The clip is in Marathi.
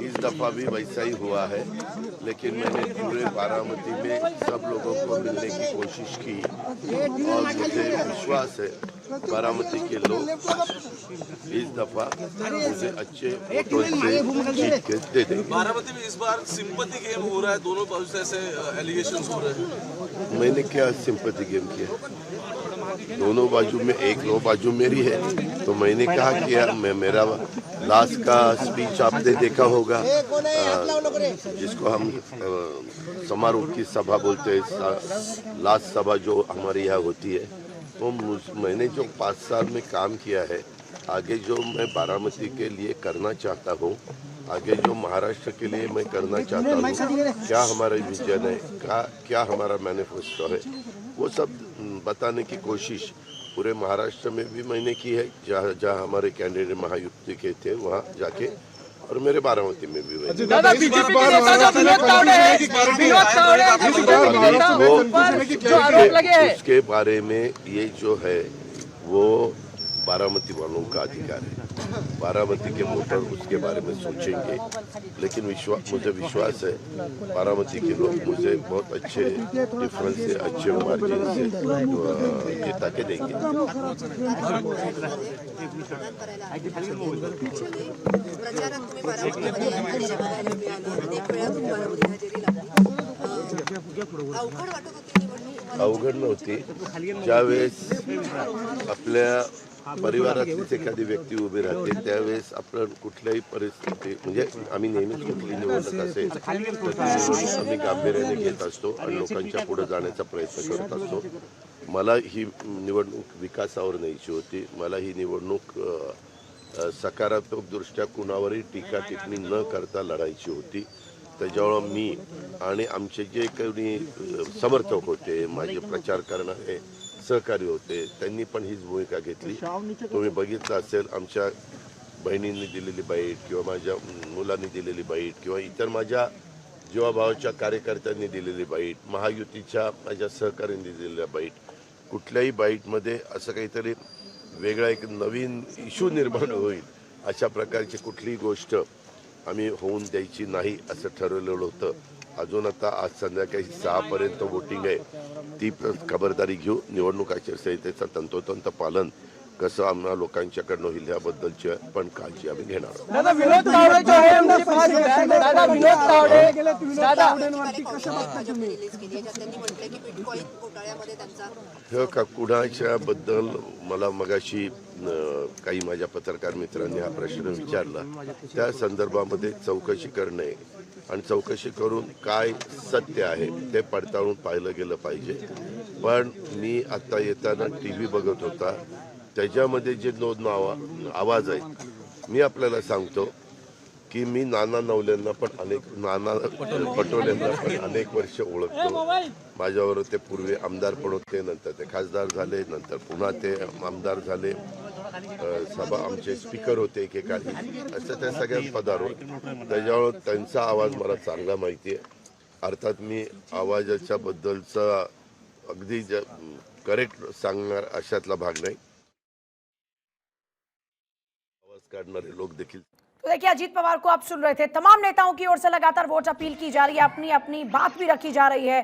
इस दफा भी वैसा ही हुआ है, लेकिन मैंने पूरे बारामती में सब लोगों को मिलने की कोशिश की और मुझे विश्वास है बारामती के लोग इस दफा मुझे अच्छे वोटों से जीत के दे देंगे। बारामती में इस बार सिंपैथी गेम हो रहा है, दोनों बाजू से ऐसे एलिगेशंस हो रहे हैं। मैंने क्या सिंपैथी गेम किया? दोनों बाजू में एक दो बाजू मेरी है, तो मैंने कहा कि यार मैं मेरा लास्ट का स्पीच आपने देखा होगा, जिसको हम समारोह की सभा बोलते हैं, लास्ट सभा जो हमारे यहाँ होती है, तो मैंने जो 5 साल में काम किया है, आगे जो मैं बारामती के लिए करना चाहता हूँ, आगे जो महाराष्ट्र के लिए मैं करना चाहता हूँ, क्या हमारा विजन है, क्या हमारा मैनिफेस्टो है, वो सब बताने की कोशिश पूरे महाराष्ट्र में भी मैंने की है। जहाँ हमारे कैंडिडेट महायुति के थे वहाँ जाके, और मेरे बारामती में भी मैंने उसके बारे में ये जो है वो बारामती वालों का अधिकार है। बारामती के वोटर उसके बारे में सोचेंगे, लेकिन मुझे विश्वास है बारामती के लोग मुझे बहुत अच्छे डिफरेंस से, अच्छे मार्जिन से जिता के देंगे। अवघड नव्हती। ज्यावेळेस आपल्या परिवारातलीच एखादी व्यक्ती उभी राहते त्यावेळेस आपण कुठल्याही परिस्थिती, म्हणजे आम्ही नेहमीच कुठली निवडणूक असेल तर ती निवडणूक आम्ही गांभीर्याने घेत असतो आणि लोकांच्या पुढे जाण्याचा प्रयत्न करत असतो। मला ही निवडणूक विकासावर न्यायची होती, मला ही निवडणूक सकारात्मक दृष्ट्या कुणावरही टीका टिप्पणी न करता लढायची होती। त्याच्यामुळे मी आणि आमचे जे काही समर्थक होते, माझे प्रचार करणारे सहकारी होते, त्यांनी पण हीच भूमिका घेतली। तुम्ही बघितलं असेल आमच्या बहिणींनी दिलेली बाईट किंवा माझ्या मुलांनी दिलेली बाईट किंवा इतर माझ्या जीवाभावाच्या कार्यकर्त्यांनी दिलेली बाईट, महायुतीच्या माझ्या सहकाऱ्यांनी दिलेल्या बाईट, कुठल्याही बाईटमध्ये असं काहीतरी वेगळा एक नवीन इश्यू निर्माण होईल अशा प्रकारची कुठलीही गोष्ट आम्ही होऊन द्यायची नाही असं ठरवलेलं होतं। अजून आता आज संध्याकाळी 6 पर्यंत वोटिंग आहे, ती खबरदारी घेऊ। निवडणूक आचारसंहितेचं तंतोतंत पालन कसं आम्हाला लोकांच्याकडनं होईल याबद्दलची पण काळजी आम्ही घेणार आहोत। का कुणाच्या बद्दल मला मगाशी काही माझ्या पत्रकार मित्रांनी हा प्रश्न विचारला, त्या संदर्भामध्ये चौकशी करणे आणि चौकशी करून काय सत्य आहे ते पडताळून पाहिलं गेलं पाहिजे। पण मी आता येताना टीव्ही बघत होता, त्याच्यामध्ये जे दोन आवाज आहेत, मी आपल्याला सांगतो की मी नाना नवल्यांना पण नाना पटोलेंना पण अनेक वर्ष ओळखतो। माझ्यावर ते पूर्वी आमदार पण होते, नंतर ते खासदार झाले, नंतर पुन्हा ते आमदार झाले, सभा आमचे स्पीकर होते एकेकाळी, असं त्या सगळ्या पदावर। त्याच्यावर त्यांचा आवाज मला चांगला माहिती आहे। अर्थात मी आवाजाच्या बद्दलचा अगदी करेक्ट सांगणार अशातला भाग नाही। आवाज काढणारे लोक देखील। तो देखिए, अजीत पवार को आप सुन रहे थे। तमाम नेताओं की ओर से लगातार वोट अपील की जा रही है, अपनी अपनी बात भी रखी जा रही है।